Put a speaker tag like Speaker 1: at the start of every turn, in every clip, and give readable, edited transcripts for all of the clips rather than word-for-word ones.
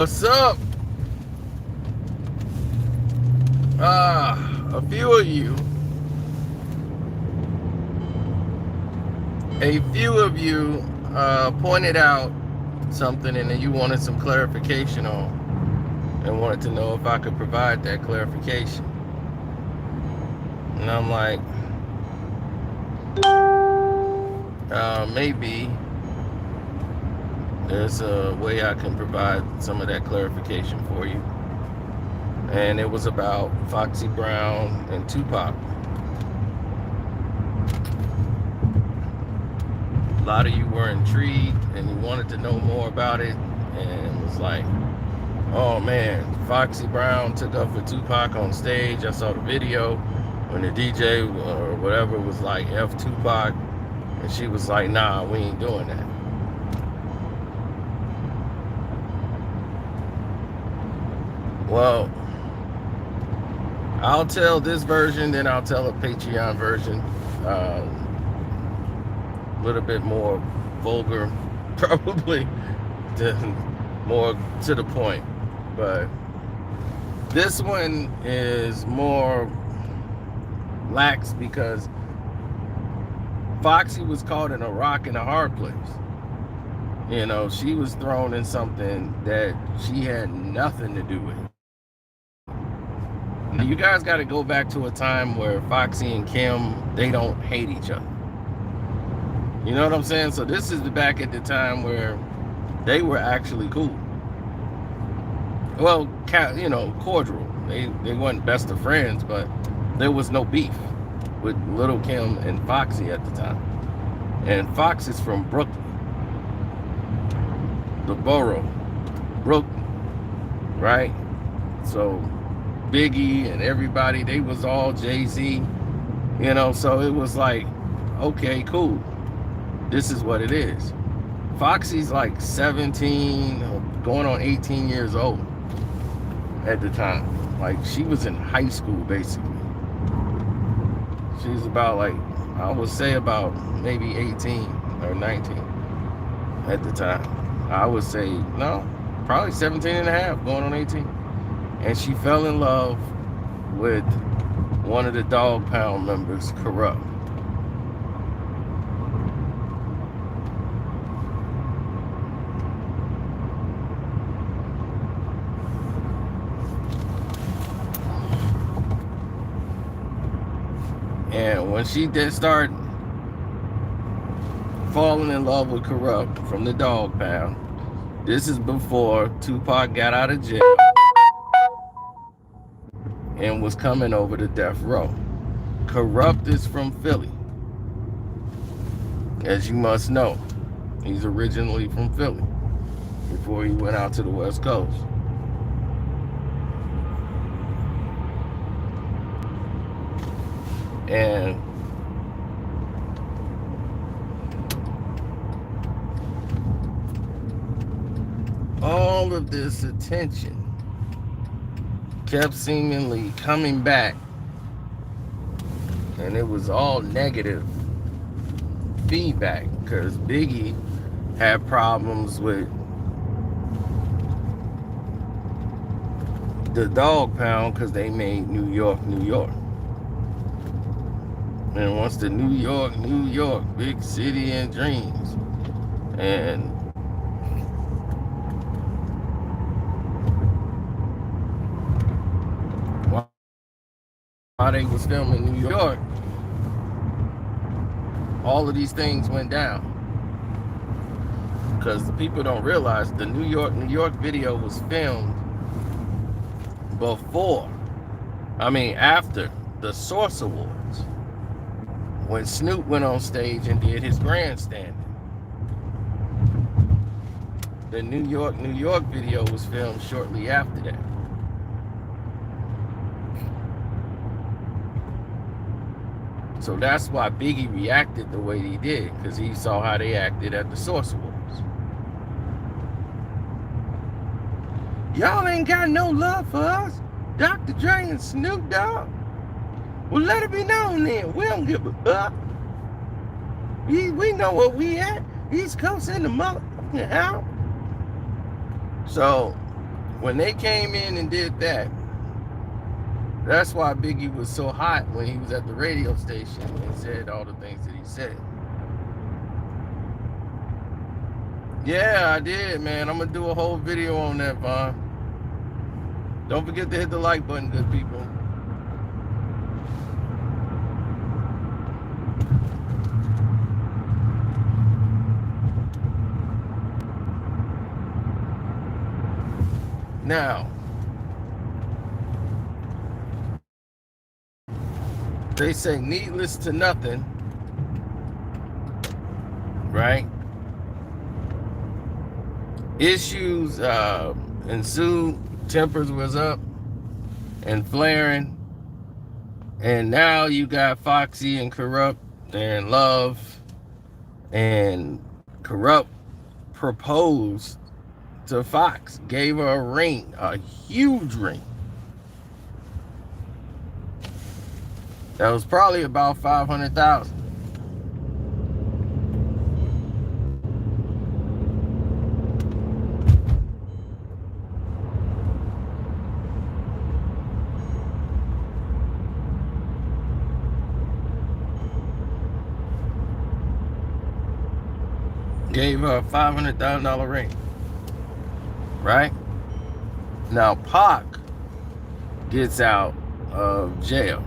Speaker 1: What's up? A few of you, pointed out something and then you wanted some clarification on and wanted to know if I could provide that clarification. And I'm like, maybe there's a way I can provide some of that clarification for you. And it was about Foxy Brown and Tupac. A lot of you were intrigued and you wanted to know more about it, and was like, oh man, Foxy Brown took up for Tupac on stage. I saw the video when the DJ or whatever was like F Tupac, and she was like, nah, we ain't doing that. Well, I'll tell this version, then I'll tell a Patreon version. A little bit more vulgar, probably, more to the point. But this one is more lax because Foxy was caught in a rock and a hard place. You know, she was thrown in something that she had nothing to do with. Now, you guys got to go back to a time where Foxy and Kim, they don't hate each other. You know what I'm saying? So this is back at the time where they were actually cool. Well, you know, cordial. They weren't best of friends, but there was no beef with Little Kim and Foxy at the time. And Fox is from Brooklyn, the borough, Brooklyn, right? So Biggie and everybody, they was all Jay-Z, you know, so it was like, okay, cool. This is what it is. Foxy's like 17, going on 18 years old at the time. Like, she was in high school, basically. She's about, like, I would say about maybe 18 or 19 at the time. I would say, no, probably 17 and a half, going on 18. And she fell in love with one of the Dog Pound members, Corrupt. And when she did start falling in love with Corrupt from the Dog Pound, this is before Tupac got out of jail and was coming over to death row. Corrupt is from Philly, as you must know. He's originally from Philly before he went out to the West Coast. And all of this attention kept seemingly coming back, and it was all negative feedback because Biggie had problems with the Dog Pound because they made New York, New York. And once the New York, New York, big city and dreams. And while they was filming New York, all of these things went down. Because the people don't realize the New York, New York video was filmed after the Source Awards, when Snoop went on stage and did his grandstanding. The New York, New York video was filmed shortly after that. So that's why Biggie reacted the way he did, because he saw how they acted at the Source Awards. Y'all ain't got no love for us, Dr. Dre and Snoop Dogg. Well, let it be known then, we don't give a fuck. We know where we at. East Coast in the motherfucking house. So when they came in and did that, that's why Biggie was so hot when he was at the radio station and said all the things that he said. Yeah, I did, man. I'm gonna do a whole video on that, Vaughn. Don't forget to hit the like button, good people. Now, they say needless to nothing, right? Issues ensued, tempers was up and flaring, and now you got Foxy and Corrupt, they're in love, and Corrupt proposed to Fox, gave her a ring, a huge ring. That was probably about $500,000. Gave her a $500,000 ring. Right? Now Pac gets out of jail.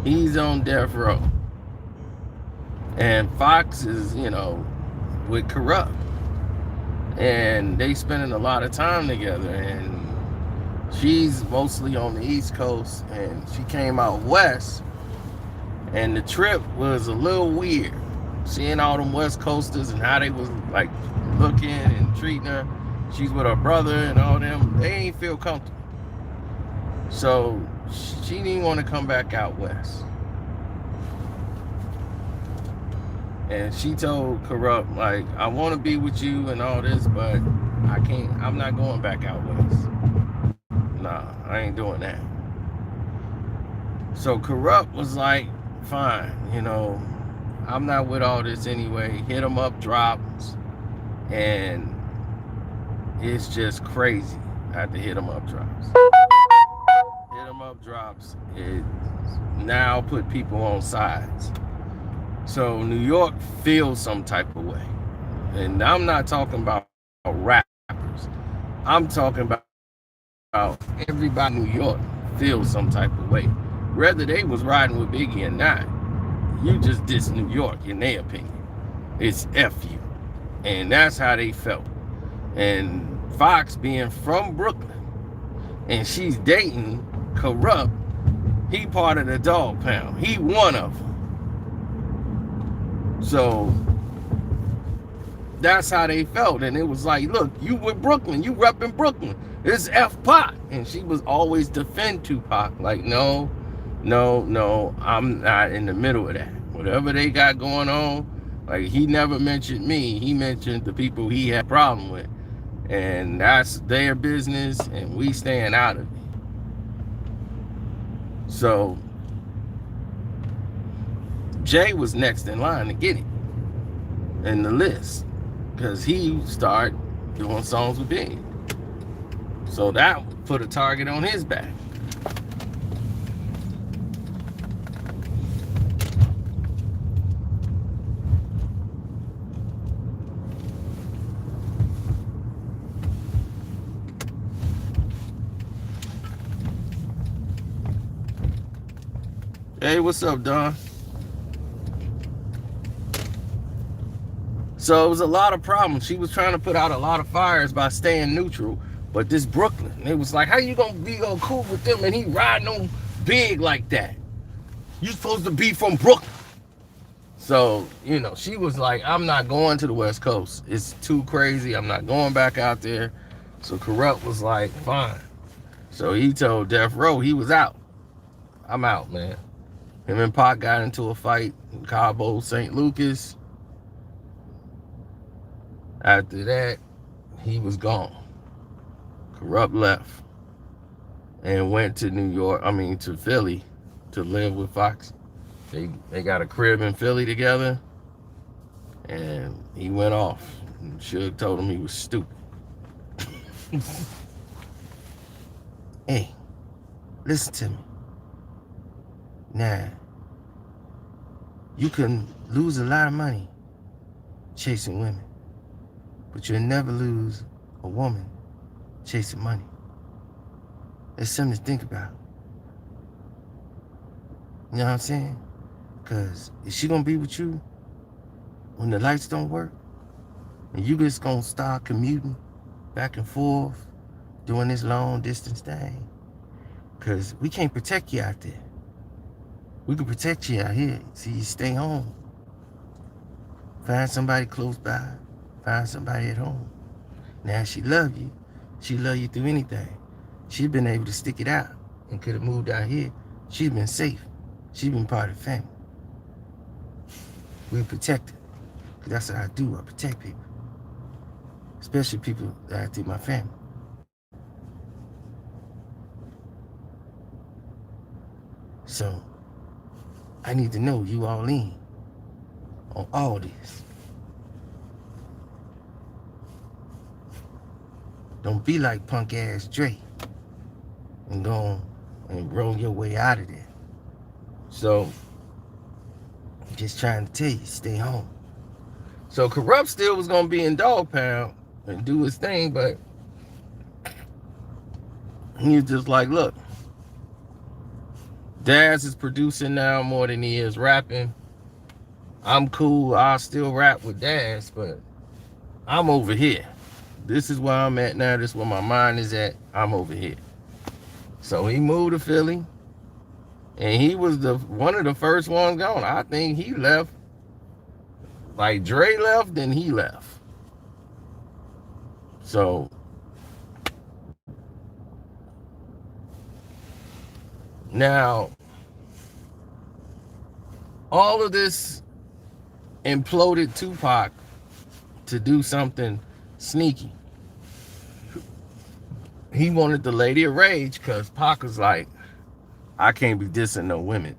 Speaker 1: He's on death row. And Fox is, with Corrupt. And they spending a lot of time together. And she's mostly on the East Coast. And she came out west. And the trip was a little weird. Seeing all them West Coasters and how they was like looking and treating her. She's with her brother and all them. They ain't feel comfortable. So she didn't want to come back out west. And she told Corrupt, like, I want to be with you and all this, but I can't. I'm not going back out west. Nah, I ain't doing that. So Corrupt was like, fine, I'm not with all this anyway. Hit 'em up drops. And it's just crazy at the hit 'em up drops. Hit 'em up drops. It now put people on sides. So New York feels some type of way. And I'm not talking about rappers. I'm talking about everybody in New York feels some type of way. Whether they was riding with Biggie or not, you just diss New York in their opinion. It's F you. And that's how they felt. And Fox being from Brooklyn and she's dating Corrupt, he part of the dog pound. He one of them. So that's how they felt. And it was like, look, you with Brooklyn, you repping Brooklyn. It's F Pac. And she was always defend Tupac. Like, no, I'm not in the middle of that. Whatever they got going on, like, he never mentioned me. He mentioned the people he had a problem with. And that's their business, and we staying out of it. So Jay was next in line to get it in the list because he started doing songs with Big. So that put a target on his back. Hey, what's up, Don? So it was a lot of problems. She was trying to put out a lot of fires by staying neutral. But this Brooklyn, it was like, how you gonna be all cool with them and he riding on Big like that? You supposed to be from Brooklyn. So, she was like, I'm not going to the West Coast. It's too crazy. I'm not going back out there. So Corrupt was like, fine. So he told Death Row he was out. I'm out, man. Him and Pac got into a fight in Cabo, St. Lucas. After that, he was gone. Corrupt left and went to to Philly to live with Fox. They got a crib in Philly together, and he went off. And Suge told him he was stupid. Hey, listen to me. Now, you can lose a lot of money chasing women, but you'll never lose a woman chasing money. It's something to think about. You know what I'm saying? Because is she going to be with you when the lights don't work? And you just going to start commuting back and forth, doing this long distance thing? Because we can't protect you out there. We can protect you out here. See, you stay home. Find somebody close by. Find somebody at home. Now, she love you. She love you through anything. She's been able to stick it out and could have moved out here. She's been safe. She's been part of the family. We protect her. Because that's what I do. I protect people. Especially people that I think my family. So, I need to know you all in on all this. Don't be like punk ass Dre and go and roll your way out of there. So, just trying to tell you, stay home. So Corrupt still was gonna be in Dog Pound and do his thing, but he was just like, look, Daz is producing now more than he is rapping. I'm cool, I'll still rap with Daz, but I'm over here. This is where I'm at now, this is where my mind is at, I'm over here. So he moved to Philly, and he was one of the first ones gone. I think he left, like Dre left, then he left. So now, all of this imploded Tupac to do something sneaky. He wanted the Lady of Rage because Pac was like, I can't be dissing no women.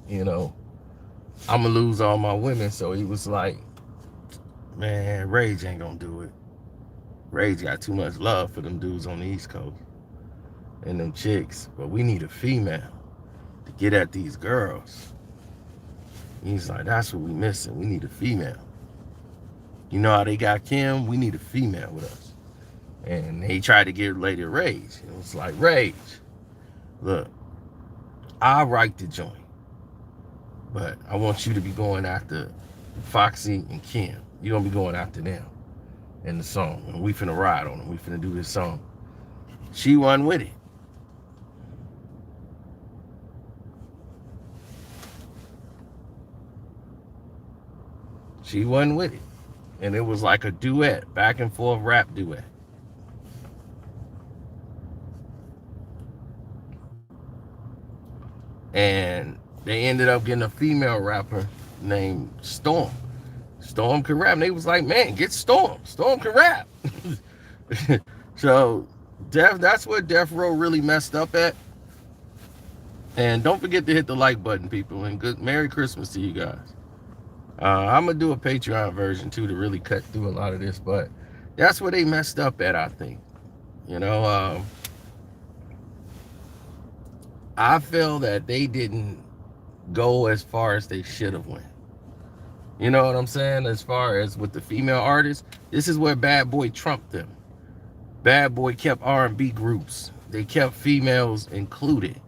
Speaker 1: You know, I'm going to lose all my women. So he was like, man, Rage ain't going to do it. Rage got too much love for them dudes on the East Coast and them chicks. But we need a female to get at these girls. He's like, that's what we missing. We need a female. You know how they got Kim? We need a female with us. And they tried to get Lady Rage. It was like, Rage, look, I'll write the joint, but I want you to be going after Foxy and Kim. You're going to be going after them in the song. And we finna ride on them. We finna do this song. She wasn't with it. She wasn't with it. And it was like a duet, back and forth rap duet. And they ended up getting a female rapper named Storm. Storm can rap. And they was like, man, get Storm. Storm can rap. So that's where Death Row really messed up at. And don't forget to hit the like button, people. And good Merry Christmas to you guys. I'm going to do a Patreon version, too, to really cut through a lot of this. But that's where they messed up at, I think. You know, I feel that they didn't go as far as they should have went. You know what I'm saying? As far as with the female artists, this is where Bad Boy trumped them. Bad Boy kept R&B groups. They kept females included.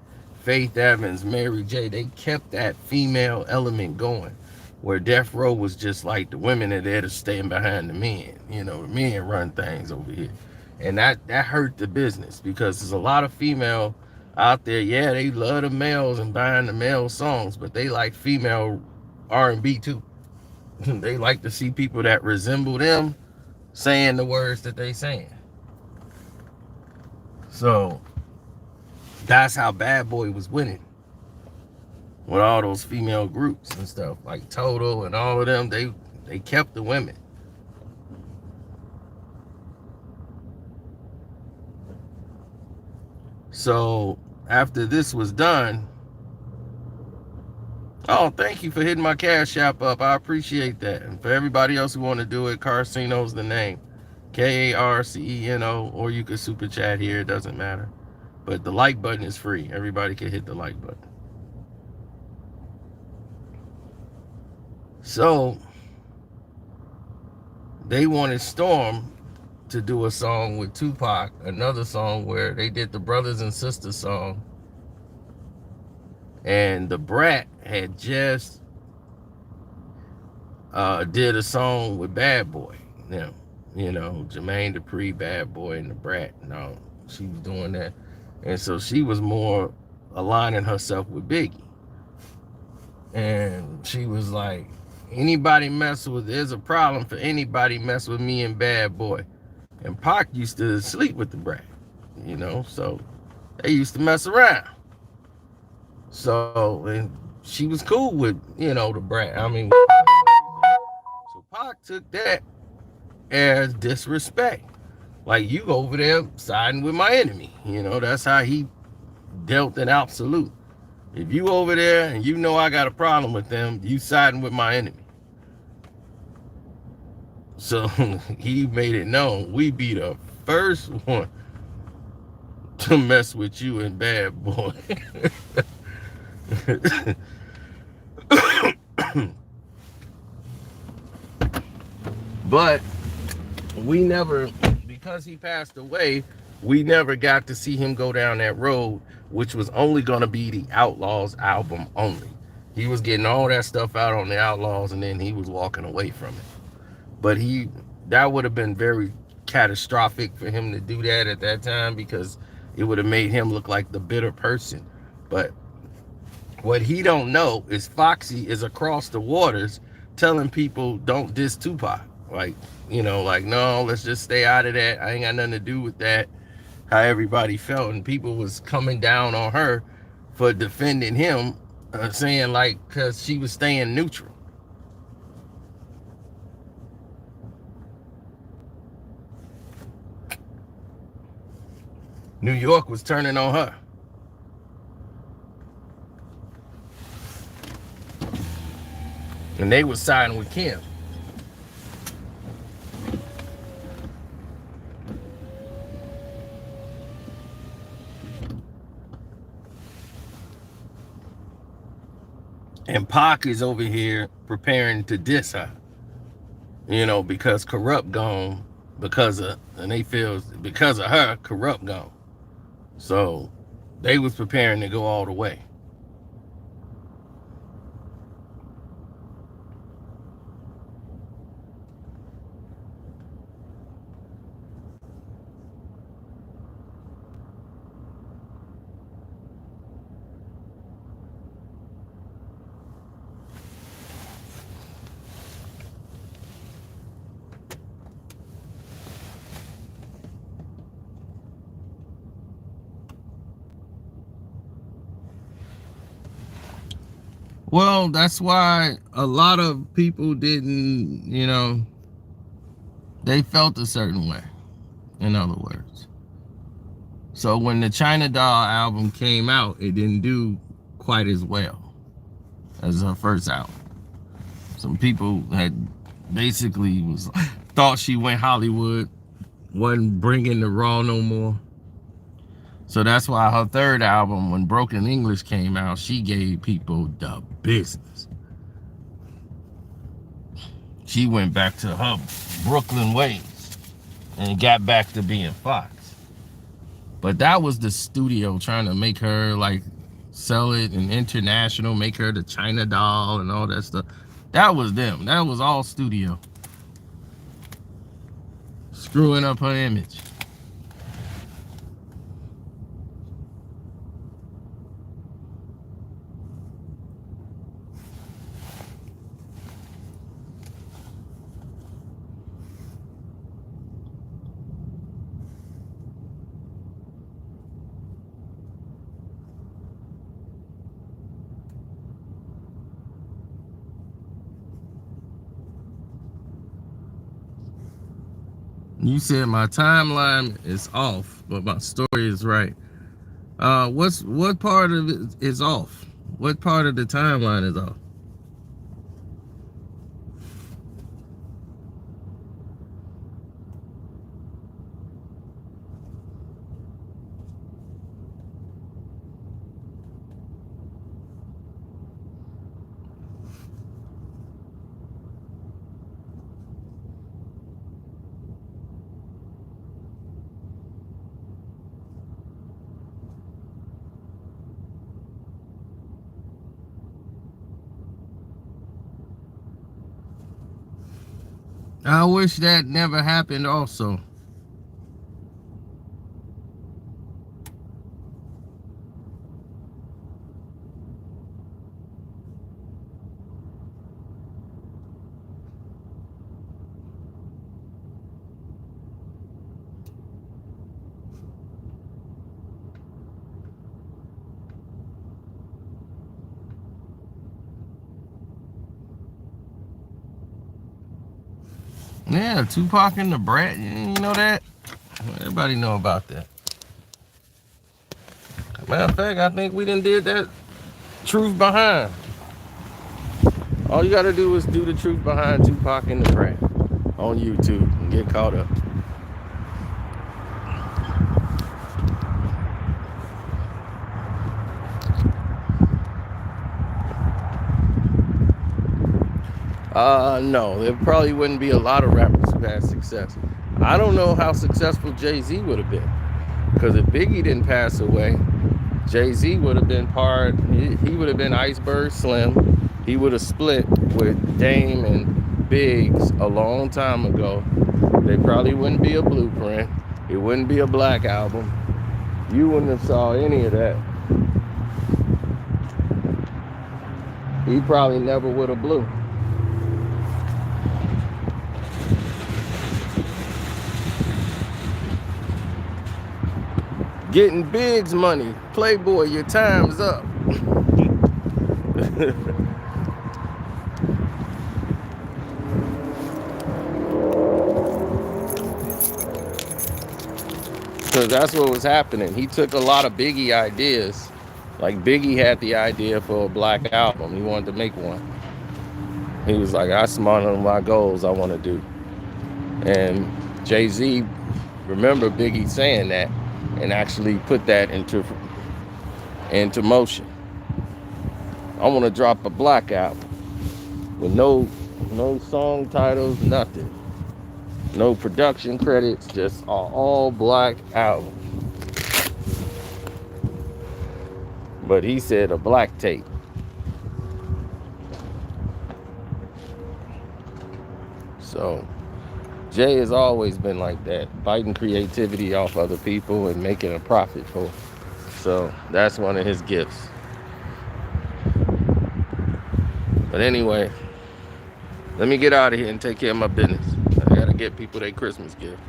Speaker 1: Faith Evans, Mary J. They kept that female element going. Where Death Row was just like the women are there to stand behind the men. You know, the men run things over here. And that hurt the business because there's a lot of female out there. Yeah, they love the males and buying the male songs, but they like female R&B too. They like to see people that resemble them saying the words that they saying. So that's how Bad Boy was winning. With all those female groups and stuff like Total and all of them, they kept the women. So after this was done, oh, thank you for hitting my Cash App up. I appreciate that. And for everybody else who want to do it, Carceno's the name. Carceno, or you could super chat here. It doesn't matter. But the like button is free. Everybody can hit the like button. So they wanted Storm to do a song with Tupac, another song where they did the Brothers and Sisters song. And the Brat had just did a song with Bad Boy. Now, Jermaine Dupri, Bad Boy, and the Brat. No, she was doing that. And so she was more aligning herself with Biggie. And she was like, there's a problem for anybody mess with me and Bad Boy. And Pac used to sleep with the Brat, so they used to mess around. So, and she was cool with, the Brat. So Pac took that as disrespect. Like, you over there siding with my enemy. That's how he dealt an absolute. If you over there and I got a problem with them, you siding with my enemy. So he made it known, we be the first one to mess with you and Bad Boy. But because he passed away, we never got to see him go down that road, which was only going to be the Outlaws album only. He was getting all that stuff out on the Outlaws, and then he was walking away from it. But that would have been very catastrophic for him to do that at that time, because it would have made him look like the bitter person. But what he don't know is Foxy is across the waters telling people, don't diss Tupac. Like, no, let's just stay out of that. I ain't got nothing to do with that. How everybody felt, and people was coming down on her for defending him, saying because she was staying neutral. New York was turning on her. And they was siding with Kim. And Pac is over here preparing to diss her. Because Corrupt gone, and they feel because of her, Corrupt gone. So they was preparing to go all the way. Well, that's why a lot of people didn't, they felt a certain way, in other words. So when the China Doll album came out, it didn't do quite as well as her first album. Some people had basically thought she went Hollywood, wasn't bringing the raw no more. So that's why her third album, when Broken English came out, she gave people the business. She went back to her Brooklyn ways and got back to being Fox. But that was the studio trying to make her sell it and international, make her the China Doll and all that stuff. That was them. That was all studio. Screwing up her image. You said my timeline is off, but my story is right. What part of it is off? What part of the timeline is off? I wish that never happened also. Yeah, Tupac and the Brat. You know that? Everybody know about that. Matter of fact, I think we done did that Truth Behind. All you gotta do is do the Truth Behind Tupac and the Brat on YouTube and get caught up. No, there probably wouldn't be a lot of rappers who had success. I don't know how successful Jay-Z would have been. Because if Biggie didn't pass away, Jay-Z would have been he would have been Iceberg Slim. He would have split with Dame and Biggs a long time ago. They probably wouldn't be a Blueprint. It wouldn't be a Black Album. You wouldn't have saw any of that. He probably never would have blew. Getting Biggs money. Playboy, your time's up. Because that's what was happening. He took a lot of Biggie ideas. Like Biggie had the idea for a Black Album. He wanted to make one. He was like, that's one of my goals I want to do. And Jay-Z, remember Biggie saying that and actually put that into motion. I want to drop a Black Album with no song titles, nothing. No production credits, just an all Black album. But he said a black tape. So Jay has always been like that, biting creativity off other people and making a profit for it. So that's one of his gifts. But anyway, let me get out of here and take care of my business. I gotta get people their Christmas gift.